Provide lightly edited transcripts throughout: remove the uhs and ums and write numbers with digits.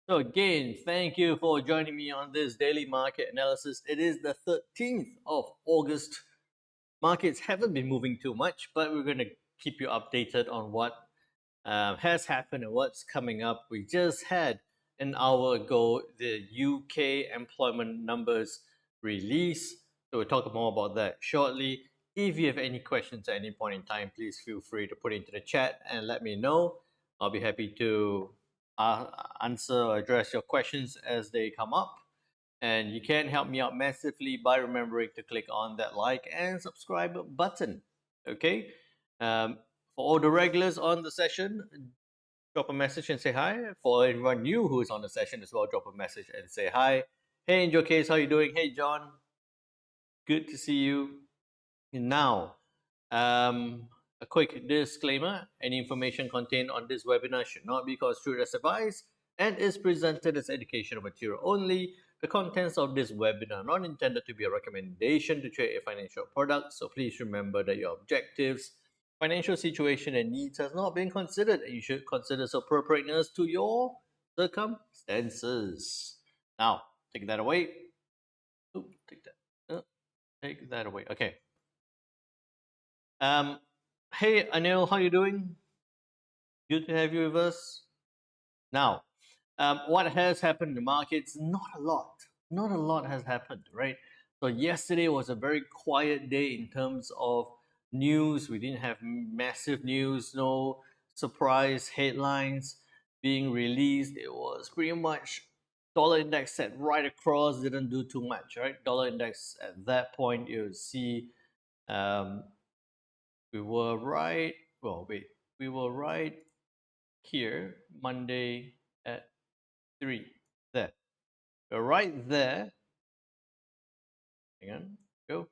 So again, thank you for joining me on this daily market analysis. It is the 13th of August. Markets haven't been moving too much, but we're going to keep you updated on what has happened and what's coming up. We just had an hour ago the UK employment numbers release. So we'll talk more about that shortly. If you have any questions at any point in time, please feel free to put it into the chat and let me know. I'll be happy to answer or address your questions as they come up. And you can help me out massively by remembering to click on that like and subscribe button. Okay. For all the regulars on the session, drop a message and say hi. For everyone new who is on the session as well, drop a message and say hi. Hey, in your case, how you doing? Hey, John. Good to see you. Now, a quick disclaimer. Any information contained on this webinar should not be construed as advice and is presented as educational material only. The contents of this webinar are not intended to be a recommendation to trade a financial product, so please remember that your objectives, financial situation, and needs has not been considered, and you should consider its appropriateness to your circumstances. Now, take that away. Take that away. Okay. Hey Anil, how you doing? Good to have you with us. Now, what has happened in the markets? Not a lot. Not a lot has happened, right? So yesterday was a very quiet day in terms of news. We didn't have massive news, no surprise headlines being released. It was pretty much dollar index set right across, didn't do too much, right? Dollar index at that point, you see we were right, well, wait, we were right here Monday at 3. There. We're right there. Hang on, go.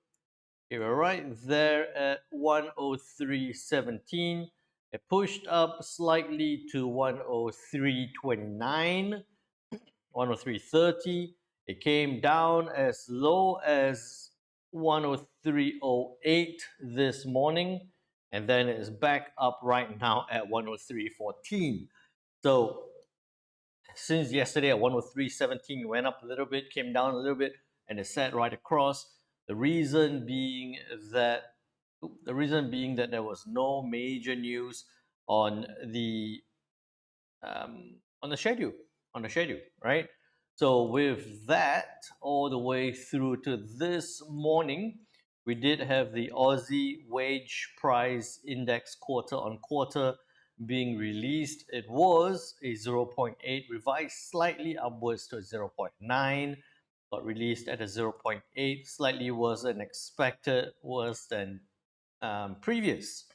Okay, we're right there at 103.17. It pushed up slightly to 103.29, 103.30. It came down as low as 103.08 this morning, and then it's back up right now at 103.14. So since yesterday at 103.17, went up a little bit, came down a little bit, and it sat right across. The reason being that there was no major news on the schedule, right? So with that, all the way through to this morning, we did have the Aussie wage price index quarter on quarter being released. It was a 0.8, revised slightly upwards to a 0.9, got released at a 0.8, slightly worse than expected, worse than previous.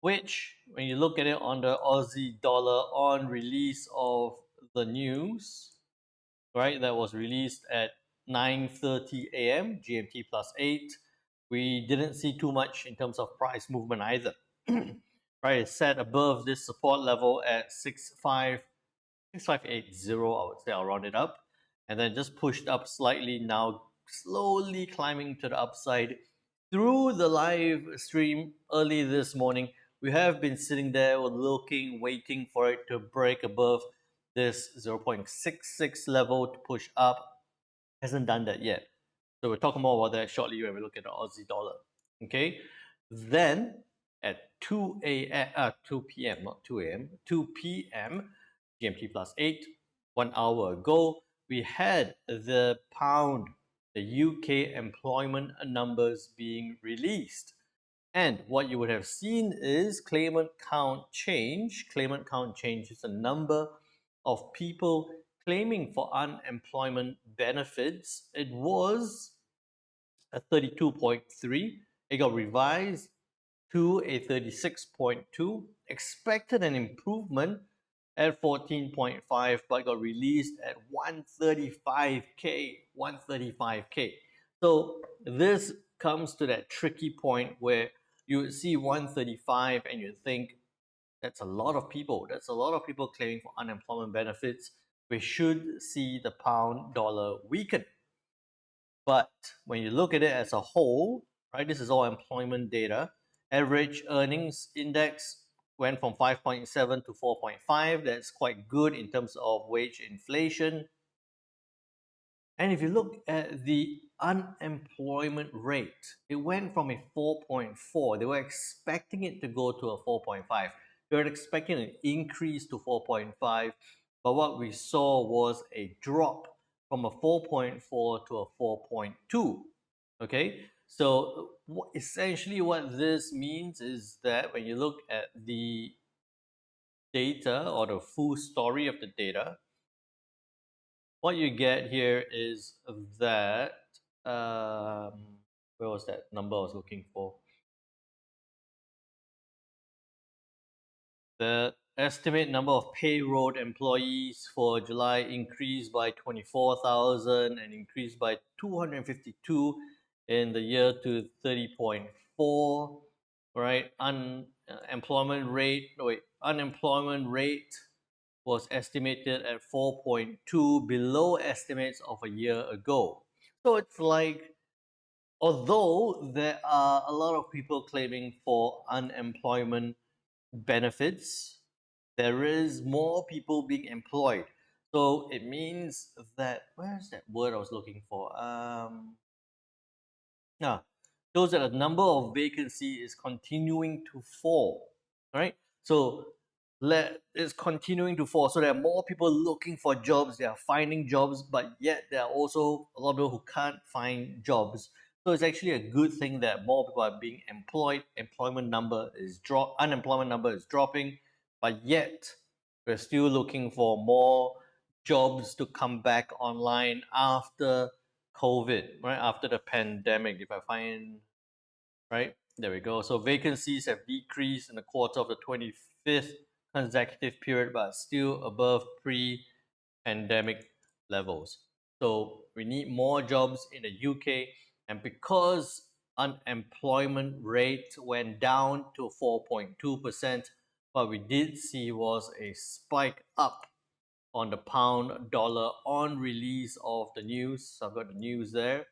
Which, when you look at it on the Aussie dollar on release of the news, right, that was released at 9:30 a.m. GMT plus 8, we didn't see too much in terms of price movement either. Right, it sat above this support level at 6580, I would say. I'll round it up, and then just pushed up slightly, now slowly climbing to the upside. Through the live stream early this morning, we have been sitting there looking, waiting for it to break above this 0.66 level to push up. Hasn't done that yet. So we'll talk more about that shortly when we look at the Aussie dollar. Okay. Then at 2 p.m., not 2 a.m., 2 p.m. GMT plus 8, 1 hour ago, we had the pound, the UK employment numbers being released. And what you would have seen is claimant count change. Claimant count change is the number of people claiming for unemployment benefits. It was a 32.3. It got revised to a 36.2. Expected an improvement at 14.5, but got released at 135K. 135K. So this comes to that tricky point where you would see 135 and you think that's a lot of people. That's a lot of people claiming for unemployment benefits. We should see the pound dollar weaken. But when you look at it as a whole, right, this is all employment data. Average earnings index went from 5.7 to 4.5. That's quite good in terms of wage inflation. And if you look at the unemployment rate, it went from a 4.4. They were expecting it to go to a 4.5. They were expecting an increase to 4.5. But what we saw was a drop from a 4.4 to a 4.2. Okay, so essentially what this means is that when you look at the data or the full story of the data, what you get here is that um, where was that number I was looking for? The estimate number of payroll employees for July increased by 24,000 and increased by 252 in the year to 30.4. Right, unemployment rate. No, wait, unemployment rate was estimated at 4.2, below estimates of a year ago. So it's like, although there are a lot of people claiming for unemployment benefits, there is more people being employed. So it means that, where's that word I was looking for? Yeah, shows that the number of vacancy is continuing to fall. Right? So it's continuing to fall. So there are more people looking for jobs, they are finding jobs, but yet there are also a lot of people who can't find jobs. So it's actually a good thing that more people are being employed. Unemployment number is dropping, but yet we're still looking for more jobs to come back online after COVID, right? After the pandemic, if I find, right, there we go. So vacancies have decreased in the quarter of the 25th consecutive period, but still above pre-pandemic levels. So we need more jobs in the UK, and because unemployment rate went down to 4.2%, what we did see was a spike up on the pound dollar on release of the news. So I've got the news there.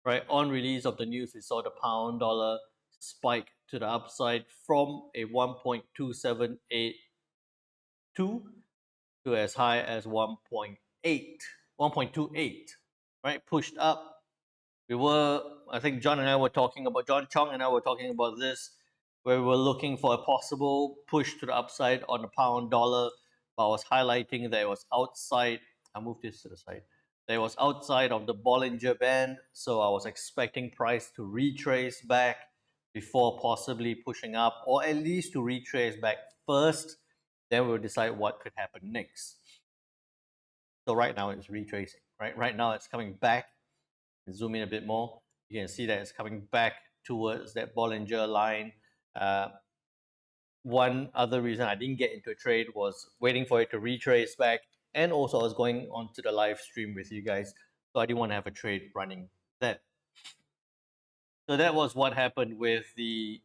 Right, on release of the news, we saw the pound dollar spike to the upside from a 1.2782 to as high as 1.28, right? Pushed up. I think John Chong and I were talking about this, where we were looking for a possible push to the upside on the pound dollar, but I was highlighting that it was outside. I moved this to the side. That it was outside of the Bollinger Band, so I was expecting price to retrace back before possibly pushing up, or at least to retrace back first. Then we'll decide what could happen next. So right now it's retracing. Right now it's coming back. Zoom in a bit more, you can see that it's coming back towards that Bollinger line. One other reason I didn't get into a trade was waiting for it to retrace back, and also I was going onto the live stream with you guys, so I didn't want to have a trade running then. So that was what happened with the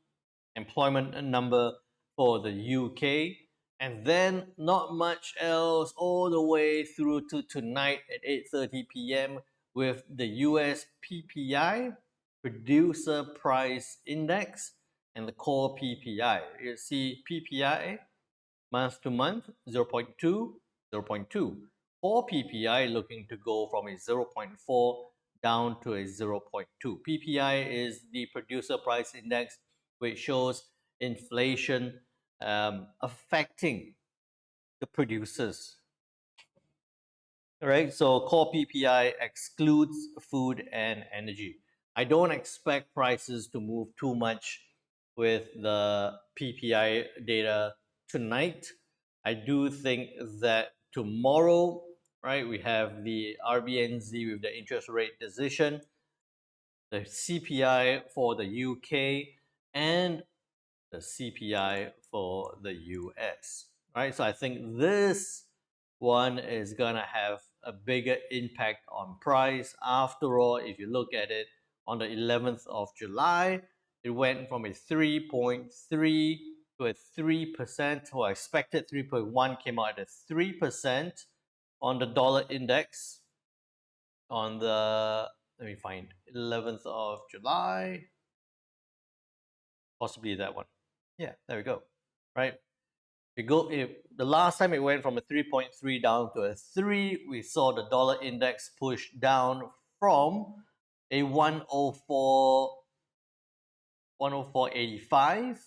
employment number for the UK. And then not much else all the way through to tonight at 8:30 p.m. with the US PPI, Producer Price Index, and the core PPI. You see PPI month to month 0.2, 0.2. Core PPI looking to go from a 0.4 down to a 0.2. PPI is the Producer Price Index, which shows inflation affecting the producers. All right, so core PPI excludes food and energy. I don't expect prices to move too much with the PPI data tonight. I do think that tomorrow, right, we have the RBNZ with the interest rate decision, the CPI for the UK, and the CPI for the US, right? So I think this one is gonna have a bigger impact on price. After all, if you look at it on the 11th of July, it went from a 3.3 to a 3%, or expected 3.1 came out at 3% on the dollar index on the, let me find, 11th of July, possibly that one. Yeah, there we go. Right. The last time it went from a 3.3 down to a 3, we saw the dollar index push down from a 104.85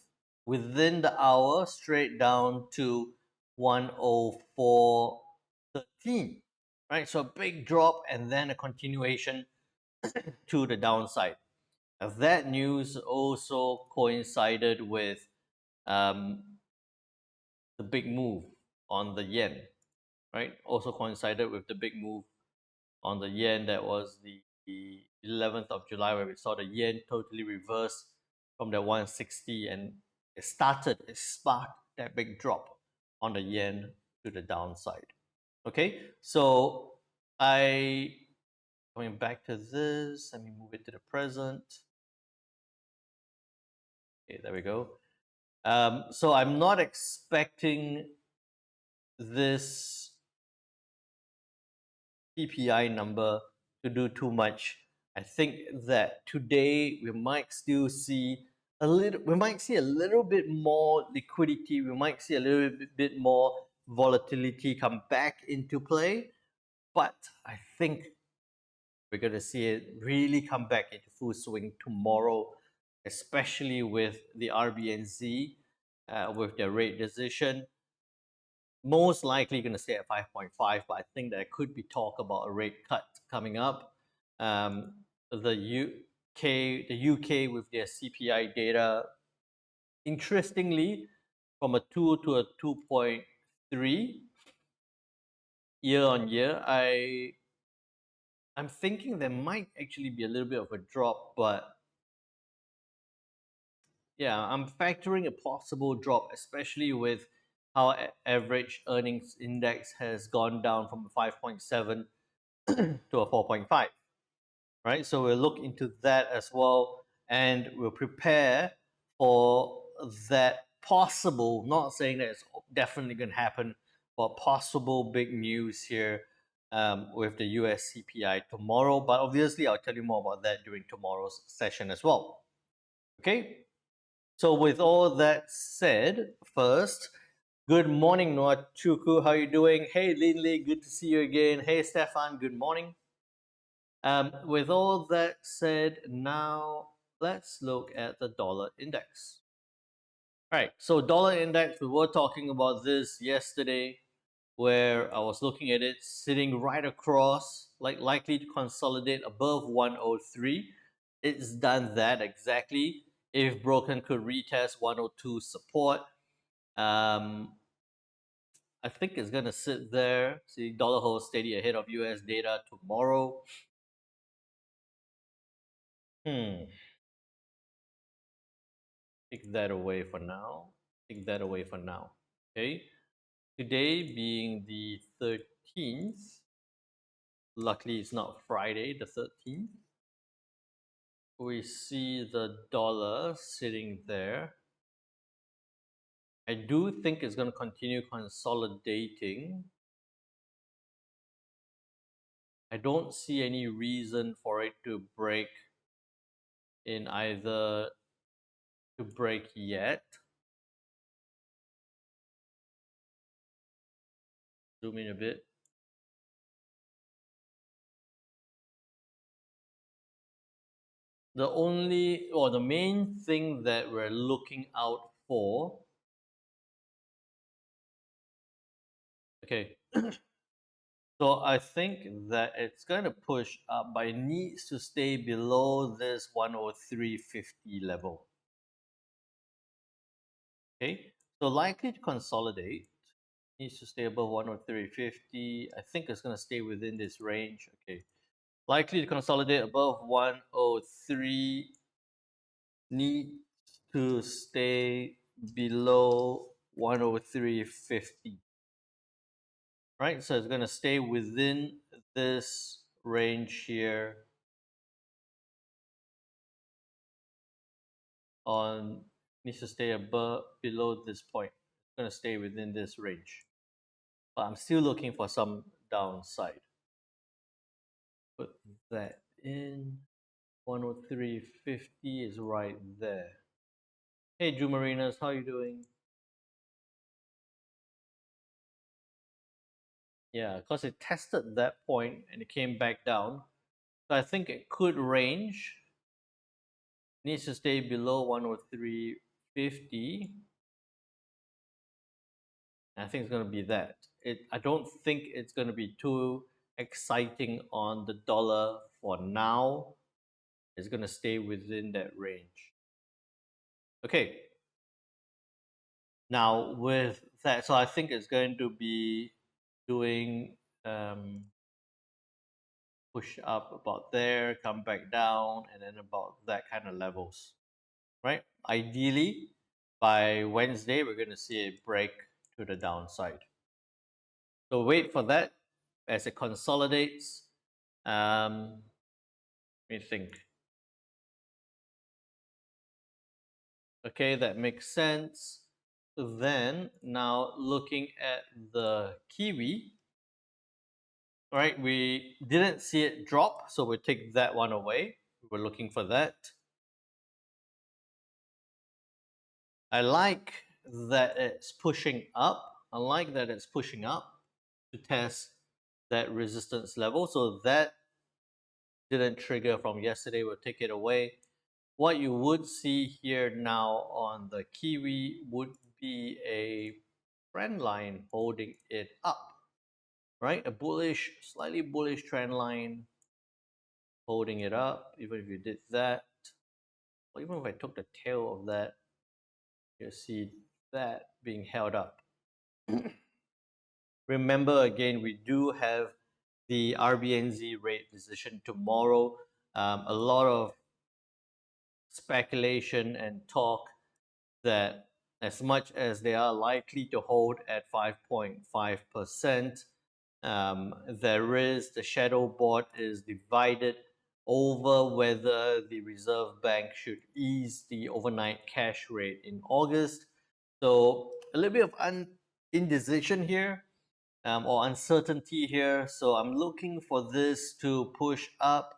within the hour straight down to 104.13. Right? So a big drop and then a continuation to the downside. That news also coincided with um, the big move on the yen, right? Also coincided with the big move on the yen. That was the 11th of July, where we saw the yen totally reverse from the 160, and it sparked that big drop on the yen to the downside. Okay, so I coming back to this, let me move it to the present. Okay, there we go. So I'm not expecting this PPI number to do too much. I think that today we might still see a little bit more liquidity. We might see a little bit more volatility come back into play, but I think we're going to see it really come back into full swing tomorrow, especially with the RBNZ with their rate decision. Most likely going to stay at 5.5, but I think there could be talk about a rate cut coming up. The UK with their CPI data, interestingly, from a 2 to a 2.3 year on year, I'm thinking there might actually be a little bit of a drop, but yeah, I'm factoring a possible drop, especially with how average earnings index has gone down from 5.7 to a 4.5, right? So we'll look into that as well, and we'll prepare for that possible, not saying that it's definitely going to happen, but possible big news here with the US CPI tomorrow. But obviously, I'll tell you more about that during tomorrow's session as well. Okay, so with all that said, first, good morning, Noah Chuku. How are you doing? Hey, Linley, good to see you again. Hey, Stefan, good morning. With all that said, now let's look at the dollar index. All right, so dollar index, we were talking about this yesterday, where I was looking at it sitting right across, like likely to consolidate above 103. It's done that exactly. If broken, could retest 102 support. I think it's gonna sit there. See, dollar holds steady ahead of US data tomorrow. Take that away for now. Take that away for now. Okay. Today being the 13th, luckily it's not Friday, the 13th. We see the dollar sitting there. I do think it's going to continue consolidating. I don't see any reason for it to break in either to break yet. Zoom in a bit. The main thing that we're looking out for, okay, so I think that it's going to push up, but it needs to stay below this 103.50 level. Okay, so likely to consolidate, needs to stay above 103.50. I think it's going to stay within this range. Okay, likely to consolidate above 103, needs to stay below 103.50. Right, so it's going to stay within this range here on, needs to stay above below this point. It's going to stay within this range, but I'm still looking for some downside. Put that in. 103.50 is right there. Hey, Drew Marinas, how you doing? Yeah, because it tested that point and it came back down. So I think it could range. Needs to stay below 103.50. I think it's going to be that. I don't think it's going to be too exciting on the dollar for now. It's going to stay within that range. Okay. Now with that, so I think it's going to be doing push up about there, come back down, and then about that kind of levels, right? Ideally, by Wednesday, we're going to see a break to the downside. So wait for that as it consolidates. Let me think. Okay, that makes sense. Then now looking at the Kiwi, right? We didn't see it drop, so we'll take that one away. We're looking for that. I like that it's pushing up. I like that it's pushing up to test that resistance level. So that didn't trigger from yesterday. We'll take it away. What you would see here now on the Kiwi would be a trend line holding it up, right? A bullish, slightly bullish trend line holding it up. Even if you did that, or even if I took the tail of that, you'll see that being held up. Remember again, we do have the RBNZ rate decision tomorrow. A lot of speculation and talk that as much as they are likely to hold at 5.5%, there is the shadow board is divided over whether the Reserve Bank should ease the overnight cash rate in August. So a little bit of indecision here, or uncertainty here. So I'm looking for this to push up,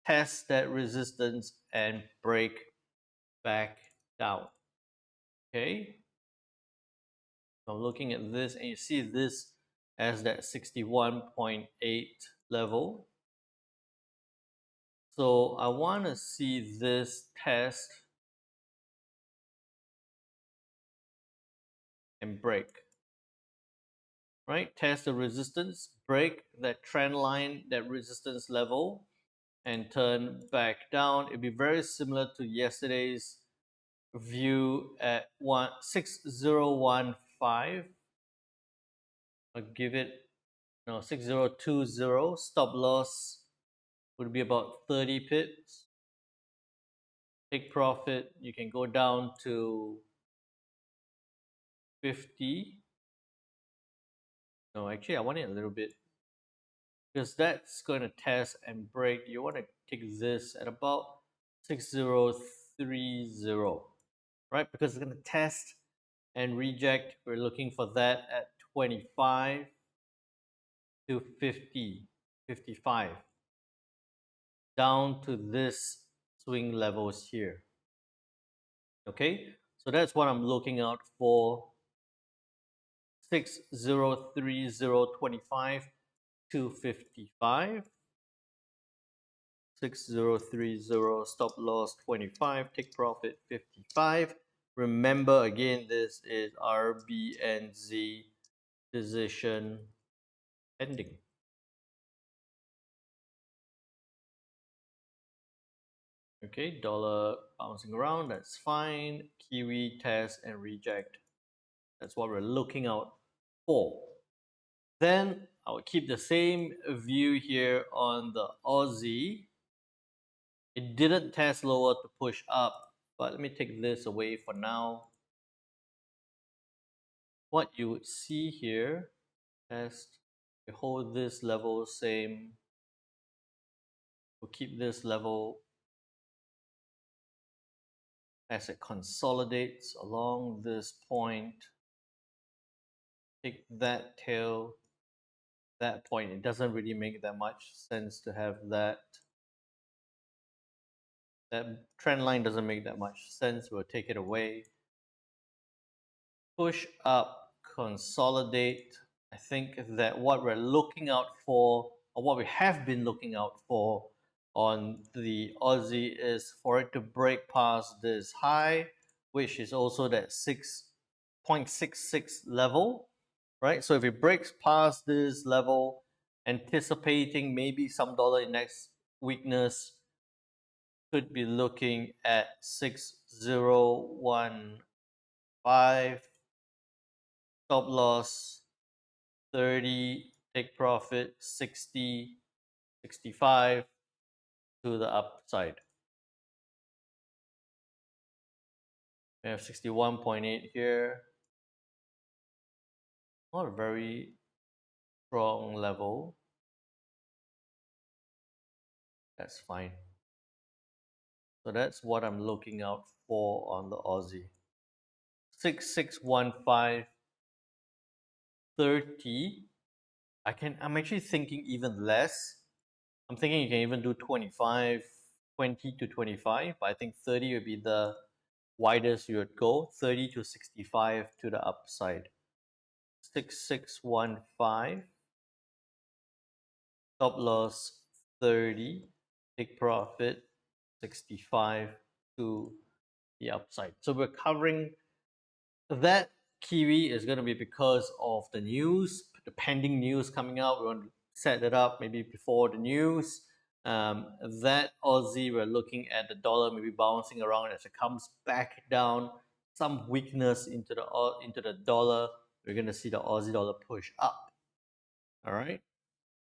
test that resistance, and break back down. Okay. So I'm looking at this, and you see this as that 61.8 level. So I want to see this test and break. Right? Test the resistance, break that trend line, that resistance level, and turn back down. It'd be very similar to yesterday's view at 6015. I'll give it 6020. Stop loss would be about 30 pips. Take profit, you can go down to 50. No, actually I want it a little bit, because that's going to test and break. You want to take this at about 6030, right? Because it's going to test and reject. We're looking for that at 25 to 50, 55, down to this swing levels here. Okay, so that's what I'm looking out for. 6030.25 to 55. 6030, stop loss 25, take profit 55. Remember again, this is RBNZ decision pending. Okay, dollar bouncing around, that's fine. Kiwi test and reject. That's what we're looking out for. Then I will keep the same view here on the Aussie. It didn't test lower to push up, but let me take this away for now. What you would see here, test, we hold this level same, we'll keep this level as it consolidates along this point. Take that tail, that point. It doesn't really make that much sense to have that. That trend line doesn't make that much sense. We'll take it away. Push up, consolidate. I think that what we're looking out for, or what we have been looking out for on the Aussie, is for it to break past this high, which is also that 6.66 level, right? So if it breaks past this level, anticipating maybe some dollar index weakness, could be looking at 6015, stop loss 30, take profit 60, 65 to the upside. We have 61.8 here. Not a very strong level. That's fine. So that's what I'm looking out for on the Aussie. 6615, 30. I'm actually thinking even less. I'm thinking you can even do 25, 20 to 25, but I think 30 would be the widest you would go. 30 to 65 to the upside. 6615, stop loss 30, take profit 65 to the upside. So we're covering that. Kiwi is going to be because of the news, the pending news coming out. We want to set it up maybe before the news. That Aussie, we're looking at the dollar maybe bouncing around as it comes back down. Some weakness into the dollar. We're going to see the Aussie dollar push up. All right,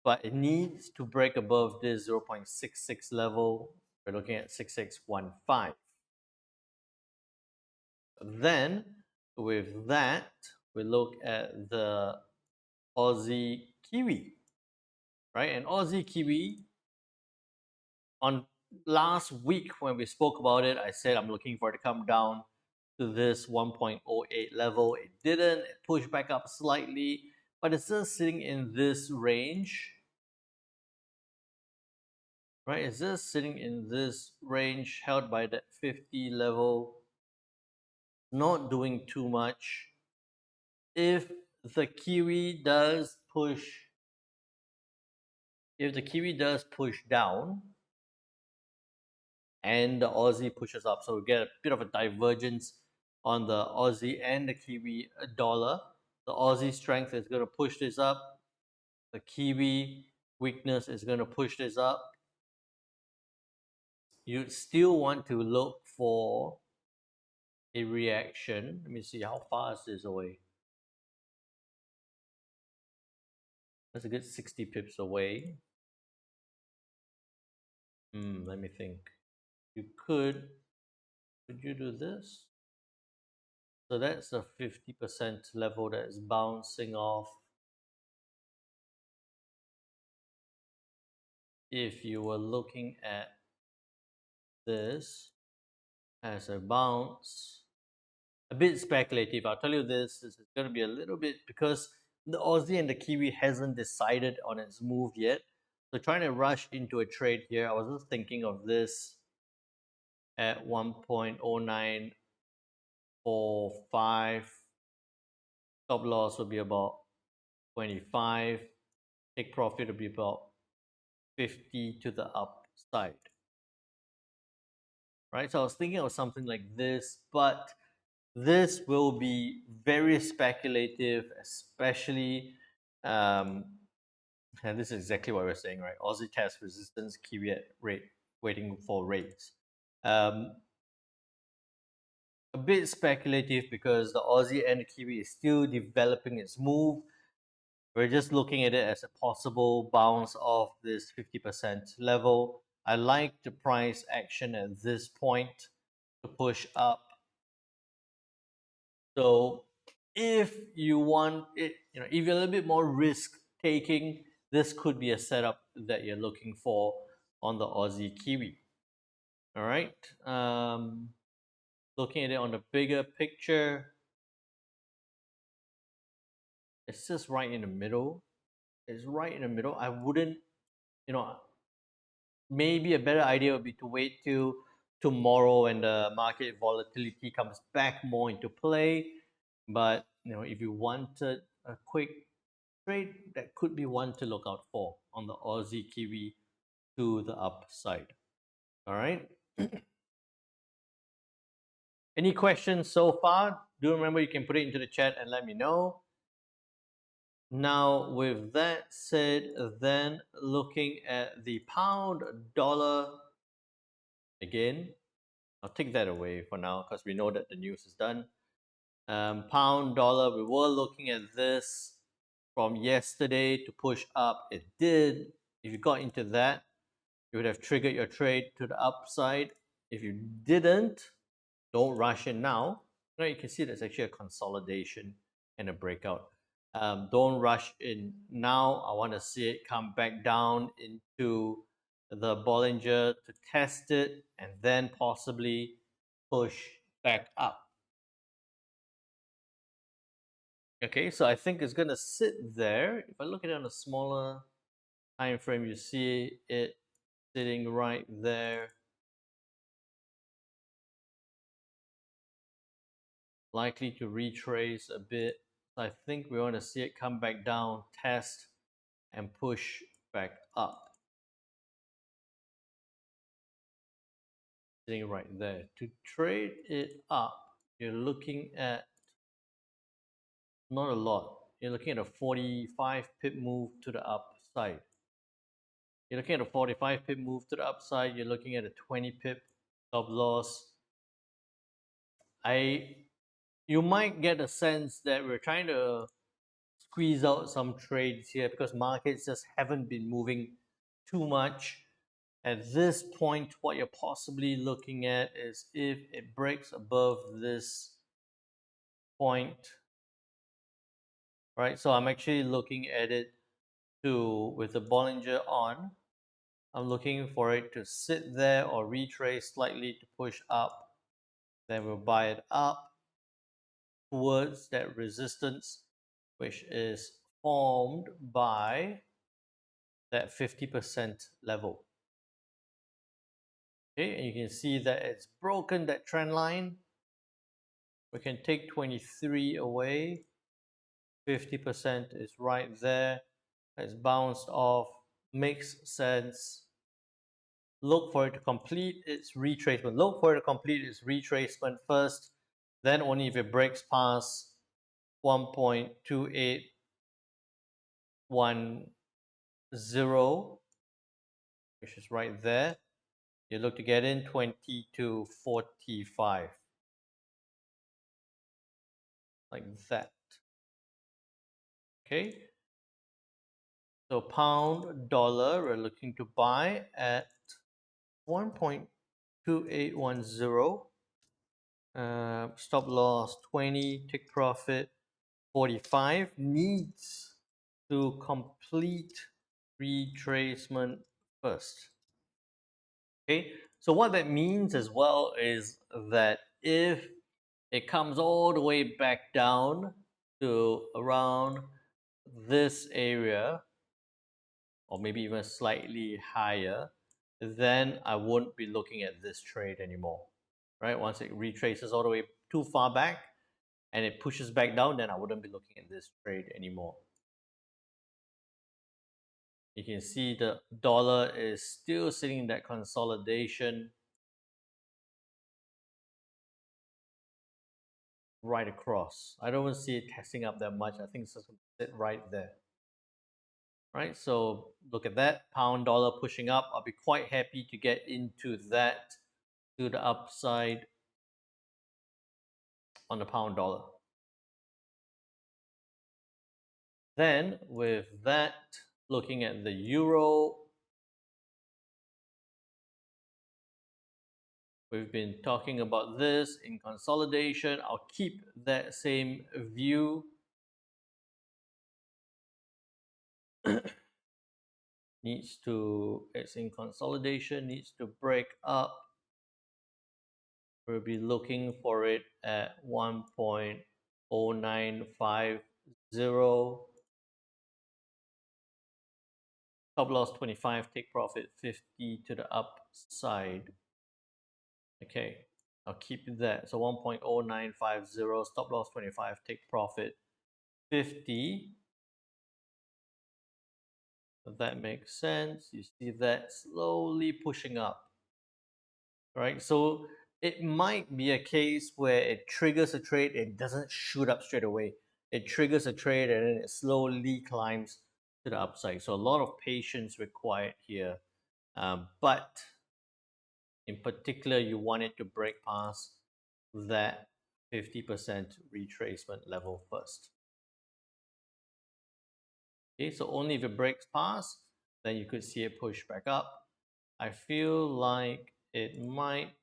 but it needs to break above this 0.66 level. We're looking at 6615. Then with that, we look at the Aussie Kiwi, right? And Aussie Kiwi, on last week when we spoke about it, I said I'm looking for it to come down to this 1.08 level. It didn't. It pushed back up slightly, but it's still sitting in this range, right? It's just sitting in this range held by that 50 level, not doing too much. If the Kiwi does push, down and the Aussie pushes up, so we get a bit of a divergence on the Aussie and the Kiwi dollar. The Aussie strength is going to push this up. The Kiwi weakness is going to push this up. You still want to look for a reaction. Let me see how far is this away. That's a good 60 pips away. Let me think. Could you do this? So that's a 50% level that is bouncing off. If you were looking at this as a bounce, a bit speculative. I'll tell you this is going to be a little bit because the Aussie and the Kiwi hasn't decided on its move yet. So trying to rush into a trade here, I was just thinking of this at 1.0945. Stop loss will be about 25. Take profit will be about 50 to the upside. Right? So I was thinking of something like this, but this will be very speculative, especially, and this is exactly what we're saying, right? Aussie test resistance, Kiwi at rate, waiting for rates. A bit speculative because the Aussie and the Kiwi is still developing its move. We're just looking at it as a possible bounce off this 50% level. I like the price action at this point to push up. So if you want it, if you're a little bit more risk taking, this could be a setup that you're looking for on the Aussie Kiwi. All right. Looking at it on the bigger picture, it's just right in the middle. It's right in the middle. I wouldn't, maybe a better idea would be to wait till tomorrow when the market volatility comes back more into play. But if you wanted a quick trade, that could be one to look out for on the Aussie Kiwi to the upside. All right. Any questions so far? Do remember you can put it into the chat and let me know. Now, with that said, then looking at the pound dollar again, I'll take that away for now because we know that the news is done. Pound dollar, we were looking at this from yesterday to push up. It did. If you got into that, you would have triggered your trade to the upside. If you didn't, don't rush in now. Now you can see there's actually a consolidation and a breakout. Don't rush in now. I want to see it come back down into the Bollinger to test it and then possibly push back up. Okay, so I think it's going to sit there. If I look at it on a smaller time frame, you see it sitting right there. Likely to retrace a bit. So I think we want to see it come back down, test, and push back up. Sitting right there. To trade it up, you're looking at not a lot. You're looking at a 45 pip move to the upside. You're looking at a 45 pip move to the upside. You're looking at a 20 pip stop loss. You might get a sense that we're trying to squeeze out some trades here because markets just haven't been moving too much. At this point, what you're possibly looking at is if it breaks above this point, right? So I'm actually looking at it with the Bollinger on. I'm looking for it to sit there or retrace slightly to push up. Then we'll buy it up towards that resistance, which is formed by that 50% level. Okay, and you can see that it's broken that trend line. We can take 23 away. 50% is right there. It's bounced off. Makes sense. Look for it to complete its retracement. Look for it to complete its retracement first. Then only if it breaks past 1.2810, which is right there, you look to get in 20 to 45. Like that. Okay. So pound dollar, we're looking to buy at 1.2810. Stop loss 20, take profit 45. Needs to complete retracement first. Okay, so what that means as well is that if it comes all the way back down to around this area, or maybe even slightly higher, then I won't be looking at this trade anymore, right? Once it retraces all the way too far back and it pushes back down, then I wouldn't be looking at this trade anymore. You can see the dollar is still sitting in that consolidation right across. I don't see it testing up that much. I think it's just going to sit right there. Right, so look at that, pound dollar pushing up. I'll be quite happy to get into that to the upside on the pound dollar. Then with that, looking at the euro, we've been talking about this in consolidation. I'll keep that same view. It's in consolidation, needs to break up. We'll be looking for it at 1.0950. Stop loss 25, take profit 50 to the upside. Okay, I'll keep that. So 1.0950, stop loss 25, take profit 50. That makes sense. You see that slowly pushing up, right? So it might be a case where it triggers a trade and doesn't shoot up straight away. It triggers a trade and then it slowly climbs to the upside. So a lot of patience required here. But in particular, you want it to break past that 50% retracement level first. Okay, so only if it breaks past, then you could see it push back up. I feel like it might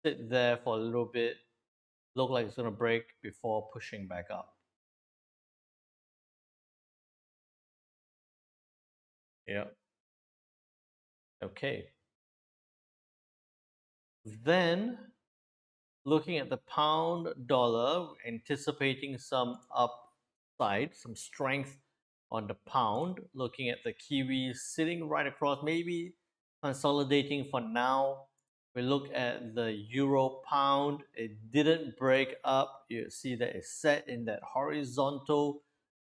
sit there for a little bit, look like it's going to break before pushing back up. Yeah. Okay. Then looking at the pound dollar, anticipating some upside, some strength on the pound. Looking at the Kiwi sitting right across, maybe consolidating for now. We look at the euro pound, it didn't break up. You see that it's set in that horizontal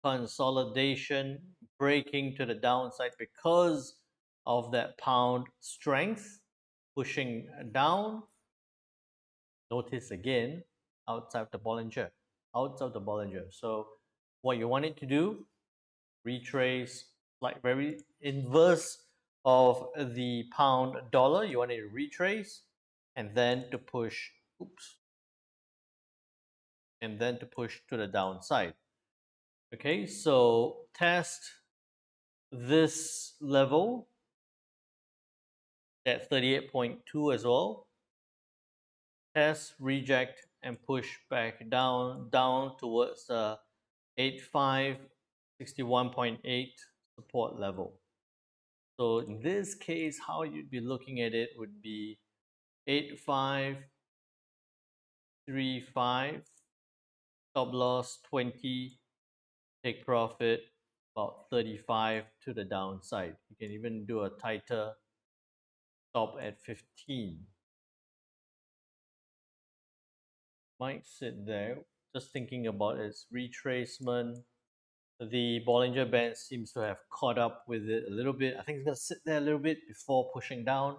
consolidation, breaking to the downside because of that pound strength, pushing down. Notice again, outside the Bollinger, outside the Bollinger. So what you want it to do, retrace like very inverse of the pound dollar. You want it to retrace and then to push, oops, and then to push to the downside. Okay, so test this level at 38.2 as well. Test, reject, and push back down towards the 8561.8 support level. So in this case, how you'd be looking at it would be 8535, stop loss 20, take profit about 35 to the downside. You can even do a tighter stop at 15. Might sit there. Just thinking about its retracement. The Bollinger Band seems to have caught up with it a little bit. I think it's going to sit there a little bit before pushing down.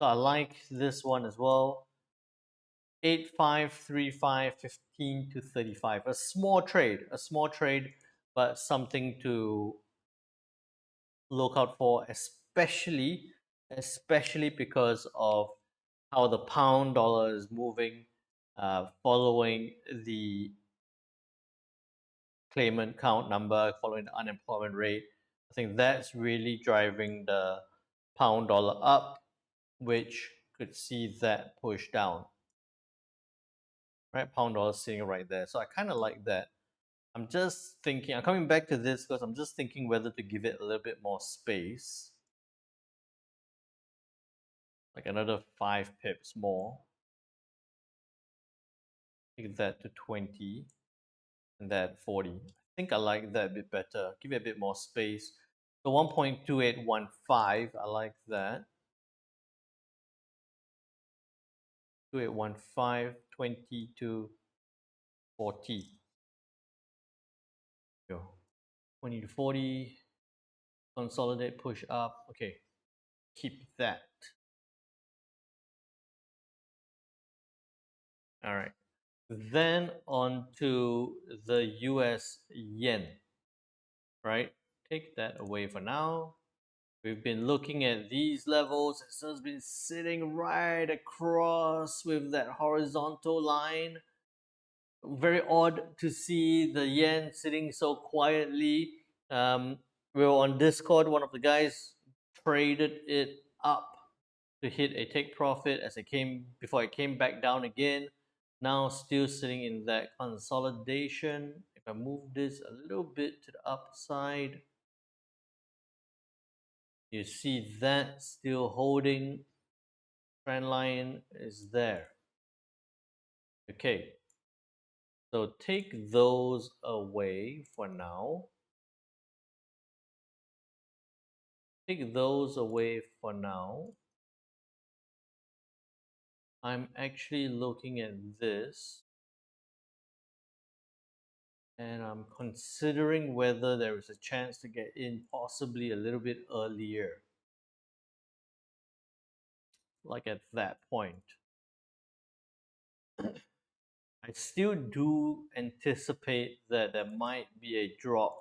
So I like this one as well. 8535, 15 to 35. A small trade, but something to look out for, especially because of how the pound dollar is moving following the claimant count number, following the unemployment rate. I think that's really driving the pound dollar up, which could see that push down. Right, pound dollar sitting right there. So I kind of like that. I'm just thinking, I'm coming back to this because I'm just thinking whether to give it a little bit more space. Like another 5 pips more. Take that to 20 and that 40. I think I like that a bit better. Give it a bit more space. So 1.2815, I like that. 2815, 20 to 40. Go. 20 to 40. Consolidate, push up. Okay. Keep that. All right. Then on to the US yen, right? Take that away for now. We've been looking at these levels. It's just been sitting right across with that horizontal line. Very odd to see the yen sitting so quietly. We were on Discord. One of the guys traded it up to hit a take profit as it came before it came back down again. Now still sitting in that consolidation. If I move this a little bit to the upside, you see that still holding. Trend line is there. Okay, so take those away for now. Take those away for now. I'm actually looking at this and I'm considering whether there is a chance to get in possibly a little bit earlier, like at that point. I still do anticipate that there might be a drop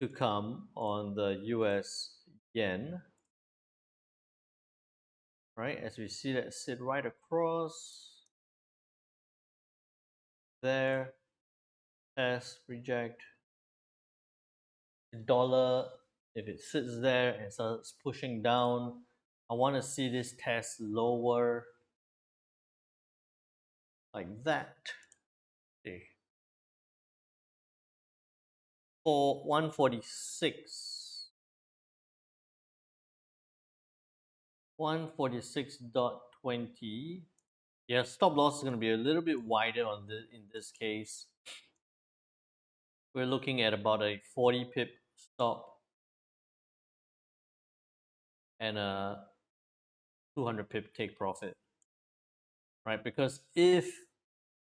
to come on the US yen, right? As we see that sit right across there, test, reject. The dollar, if it sits there and starts pushing down, I want to see this test lower like that. Okay. For 146. 146.20. Yeah, stop loss is going to be a little bit wider on this in this case. We're looking at about a 40 pip stop and a 200 pip take profit, right? Because if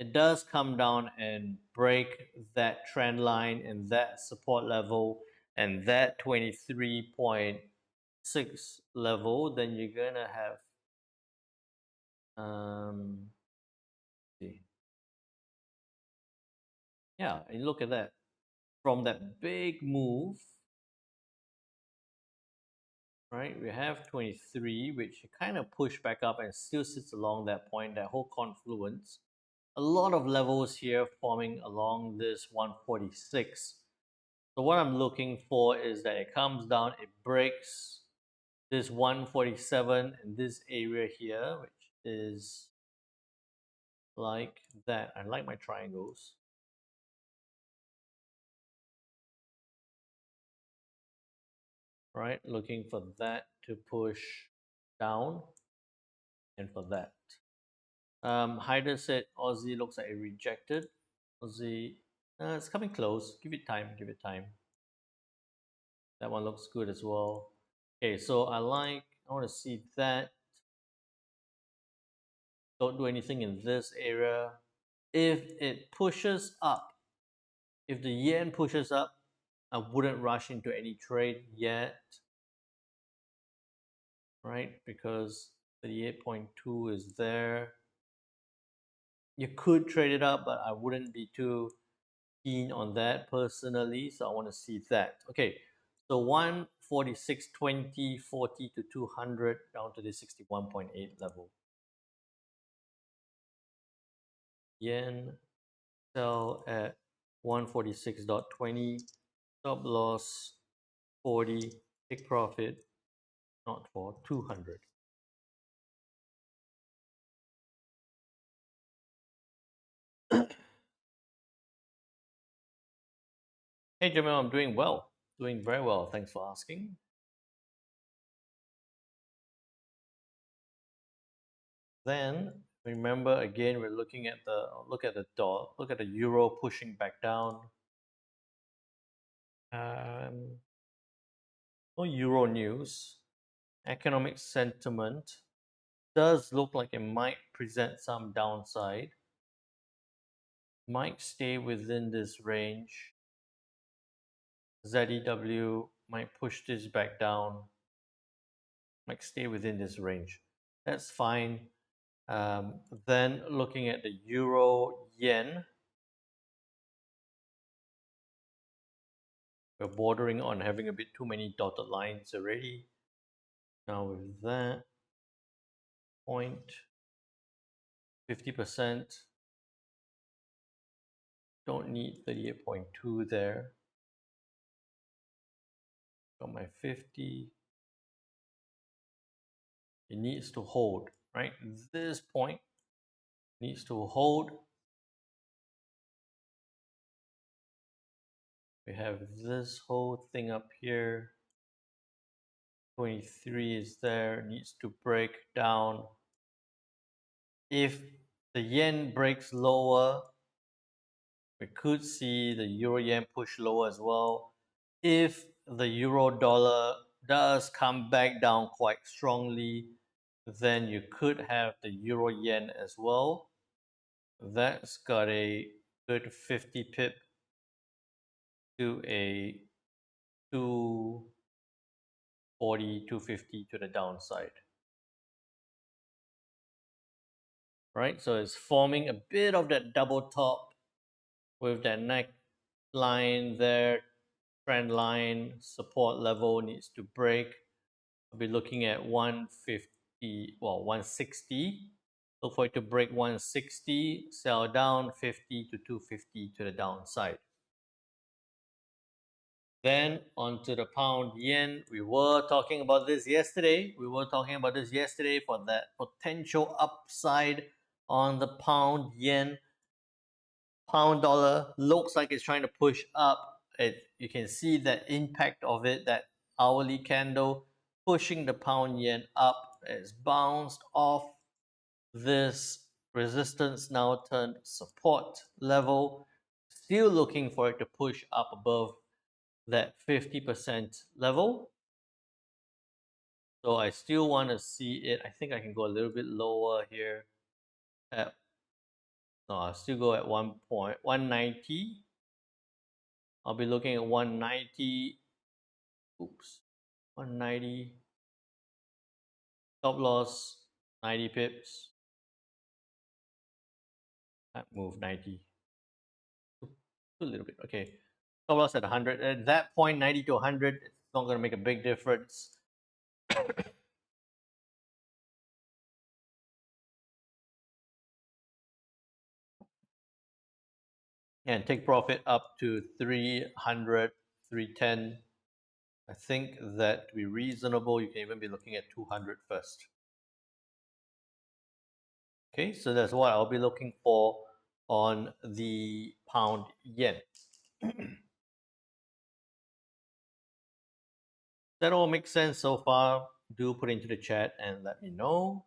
it does come down and break that trend line and that support level and that 23.6 level, then you're gonna have see. Yeah, and look at that. From that big move, right? We have 23, which kind of pushed back up and still sits along that point, that whole confluence. A lot of levels here forming along this 146. So what I'm looking for is that it comes down, it breaks this 147 in this area here, which is like that. I like my triangles. Right, looking for that to push down and for that. Hyder said Aussie looks like it rejected. Aussie, it's coming close. Give it time, give it time. That one looks good as well. Okay, so I want to see that. Don't do anything in this area. If it pushes up, if the yen pushes up, I wouldn't rush into any trade yet, right? Because 38.2 is there. You could trade it up, but I wouldn't be too keen on that personally. So I want to see that. Okay, so 146.20, 40 to 200 down to the 61.8 level. Yen sell at 146.20, stop loss 40, take profit not for 200. Hey Jamil, I'm doing well. Doing very well. Thanks for asking. Then remember again, we're looking at the look at the dollar, look at the euro pushing back down. No euro news. Economic sentiment does look like it might present some downside. Might stay within this range. ZEW might push this back down. Might stay within this range. That's fine. Then looking at the euro yen, we're bordering on having a bit too many dotted lines already. Now with that point, 50%, don't need 38.2 there. Got my 50. It needs to hold, right? This point needs to hold. We have this whole thing up here. 23 is there, needs to break down. If the yen breaks lower, we could see the euro yen push lower as well. If the euro dollar does come back down quite strongly, Then you could have the euro yen as well. That's got a good 50 pip to a 240, 250 to the downside. Right, so it's forming a bit of that double top with that neckline there, trend line, support level needs to break. I'll be looking at 150, well, 160. Look for it to break 160, sell down 50 to 250 to the downside. Then onto the pound yen. We were talking about this yesterday. For that potential upside on the pound yen. Pound dollar looks like it's trying to push up. You can see that impact of it, that hourly candle pushing the pound yen up. It's bounced off this resistance, now turned support level. Still looking for it to push up above that 50% level. So I still want to see it. I think I can go a little bit lower here. No, I'll still go at 190. I'll be looking at 190. Oops, 190. Stop loss 90 pips. That move 90. A little bit. Okay. Stop loss at 100. At that point, 90 to 100, it's not going to make a big difference. And take profit up to 300, 310. I think that to be reasonable, you can even be looking at 200 first. Okay, so that's what I'll be looking for on the pound yen. That all makes sense so far? Do put into the chat and let me know.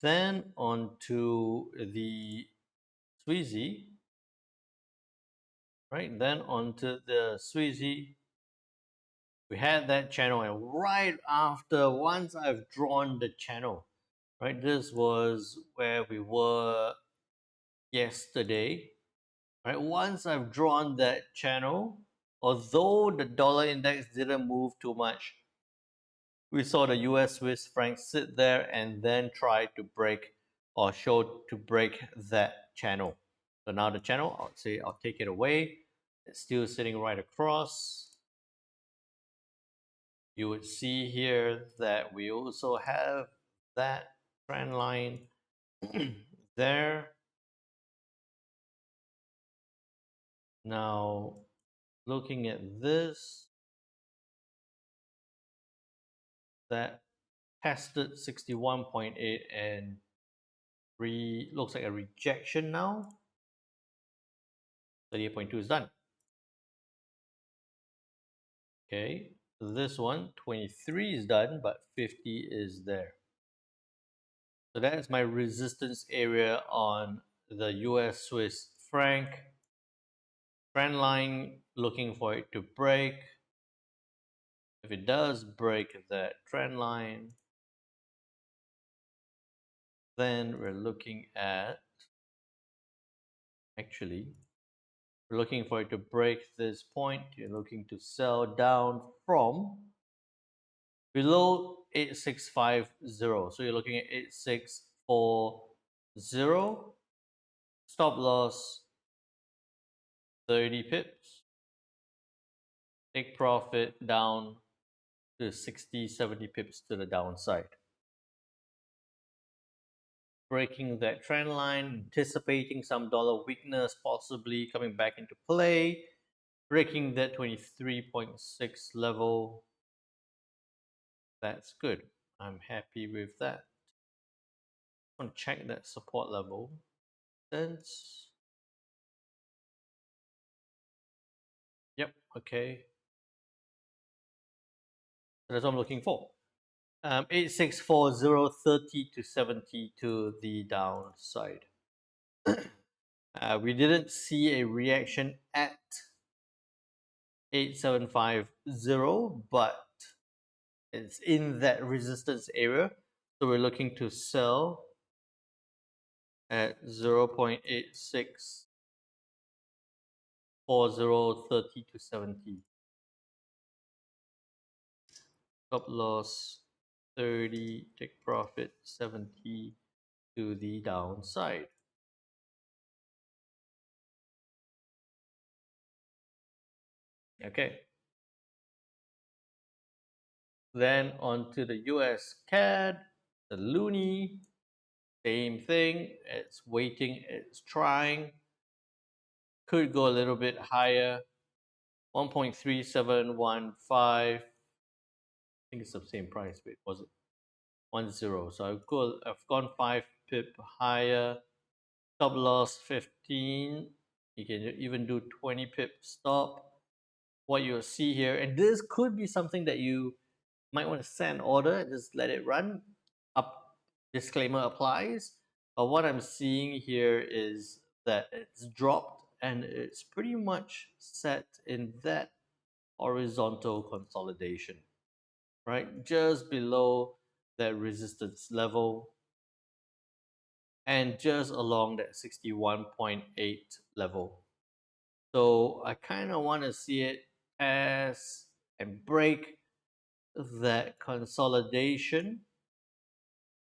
Then on to the Sweezy. Right, then onto the Sweezy. We had that channel, and right after, once I've drawn the channel, right, this was where we were yesterday. Right, once I've drawn that channel, although the dollar index didn't move too much, we saw the US Swiss franc sit there and then try to break or show to break that channel. So now the channel, I'll take it away. It's still sitting right across. You would see here that we also have that trend line there. Now, looking at this, that tested 61.8 and looks like a rejection now. 38.2 is done. Okay, this one, 23 is done, but 50 is there. So that's my resistance area on the US Swiss franc. Trend line, looking for it to break. If it does break that trend line, then we're looking at, actually, we're looking for it to break this point. You're looking to sell down from below 8650. So you're looking at 8640. Stop loss 30 pips. Take profit down to 60, 70 pips to the downside. Breaking that trend line, anticipating some dollar weakness possibly coming back into play, breaking that 23.6 level. That's good. I'm happy with that. I want to check that support level. Yep, okay. That's what I'm looking for. 8640, 30 to 70 to the downside. We didn't see a reaction at 8750, but It's in that resistance area. So we're looking to sell at 0.864030 to 70. Stop loss 30, take profit 70 to the downside. Okay. Then onto the US CAD, the loonie, same thing. It's waiting, it's trying. Could go a little bit higher. 1.3715. I think it's the same price. Wait, was it 10? So I've gone 5 pip higher. Stop loss 15. You can even do 20 pip stop. What you'll see here, and this could be something that you might want to set an order, just let it run. Up disclaimer applies. But what I'm seeing here is that it's dropped and it's pretty much set in that horizontal consolidation, right? Just below that resistance level and just along that 61.8 level. So I kind of want to see it pass and break that consolidation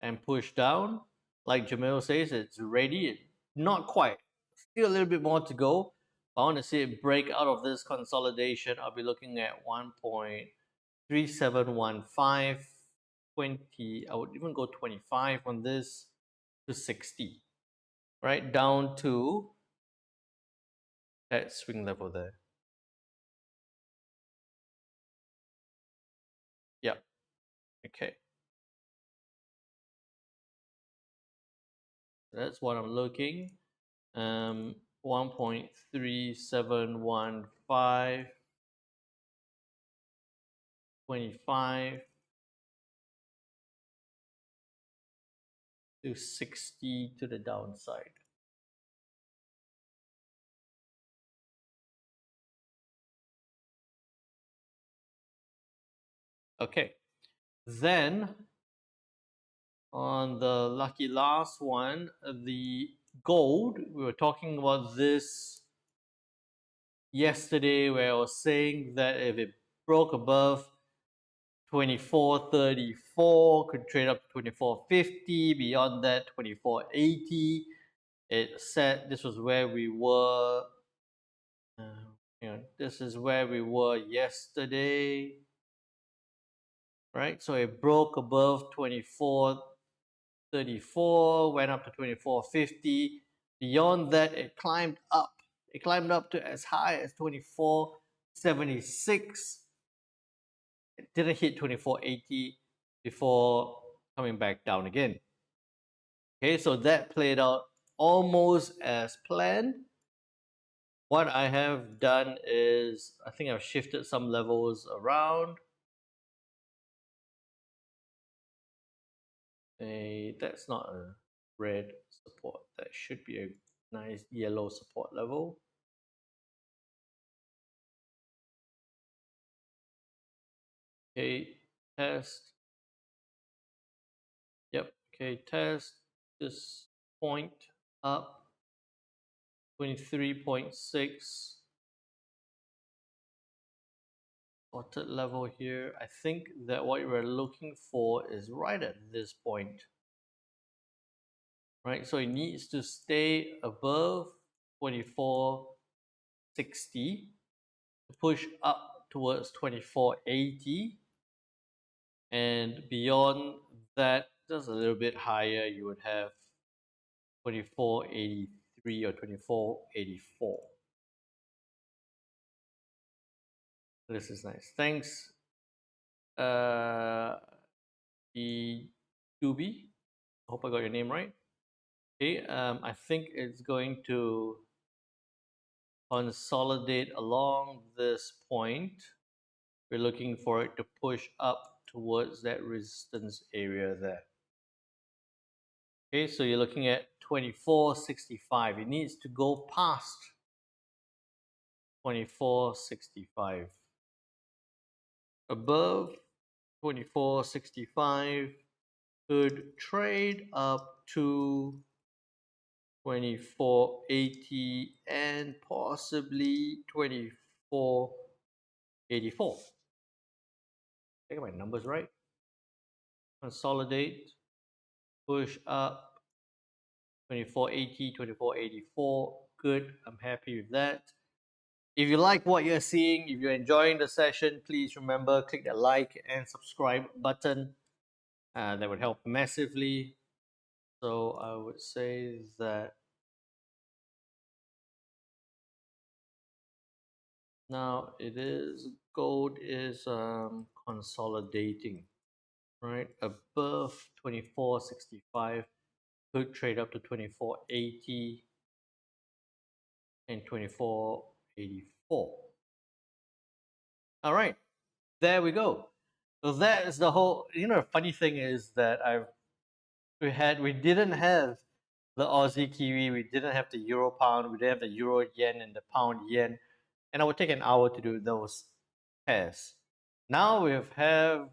and push down. Like Jamil says, it's ready. Not quite. Still a little bit more to go. I want to see it break out of this consolidation. I'll be looking at 1.3715, 20. I would even go 25 on this to 60. Right down to that swing level there. Yeah. Okay. That's what I'm looking. 1.3715, 25 to 60 to the downside. Okay. Then on the lucky last one, the gold, we were talking about this yesterday where I was saying that if it broke above 24.34, could trade up to 24.50, beyond that 24.80. It said this was where we were, this is where we were yesterday, right? So it broke above 24.34, went up to 24.50. Beyond that, it climbed up. It climbed up to as high as 24.76. It didn't hit 24.80 before coming back down again. Okay, so that played out almost as planned. What I have done is, I think I've shifted some levels around. That's not a red support. That should be a nice yellow support level. Okay, test. Yep, okay, test this point up 23.6. Spotted level here. I think that what we're looking for is right at this point. Right, so it needs to stay above 24.60 to push up towards 24.80, and beyond that, just a little bit higher, you would have 24.83 or 24.84. This is nice. Thanks, E2B. Hope I got your name right. Okay, I think it's going to consolidate along this point. We're looking for it to push up towards that resistance area there. Okay, so you're looking at 24.65. It needs to go past 24.65. Above 24.65 could trade up to 24.80 and possibly 24.84. I think my numbers right. Consolidate, push up 24.80, 24.84. Good. I'm happy with that. If you like what you're seeing, if you're enjoying the session, please remember click the like and subscribe button. That would help massively. So I would say that now gold is consolidating, right? Above 24.65, could trade up to 24.80 and 24.84. All right, there we go. So that is the whole. The funny thing is that we didn't have the Aussie Kiwi, we didn't have the Euro Pound, we didn't have the Euro Yen and the Pound Yen, and it would take an hour to do those pairs. Now we have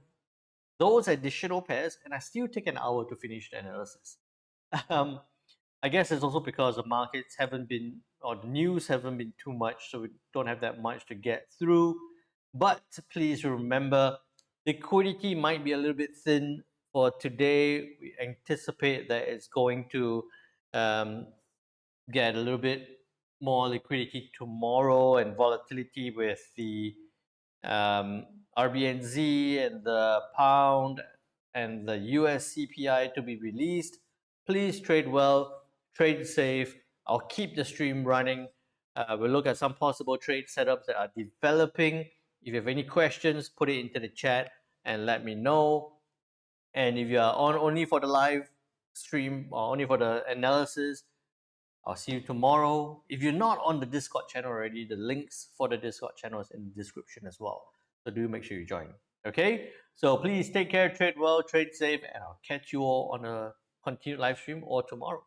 those additional pairs, and I still take an hour to finish the analysis. I guess it's also because the markets haven't been, or the news haven't been too much, so we don't have that much to get through. But please remember, liquidity might be a little bit thin for today. We anticipate that it's going to um, get a little bit more liquidity tomorrow, and volatility with the RBNZ and the pound and the US CPI to be released. Please trade well, trade safe. I'll keep the stream running. We'll look at some possible trade setups that are developing. If you have any questions, put it into the chat and let me know. And if you are on only for the live stream or only for the analysis, I'll see you tomorrow. If you're not on the Discord channel already, the links for the Discord channel is in the description as well. So do make sure you join. Okay? So please take care, trade well, trade safe, and I'll catch you all on a continued live stream or tomorrow.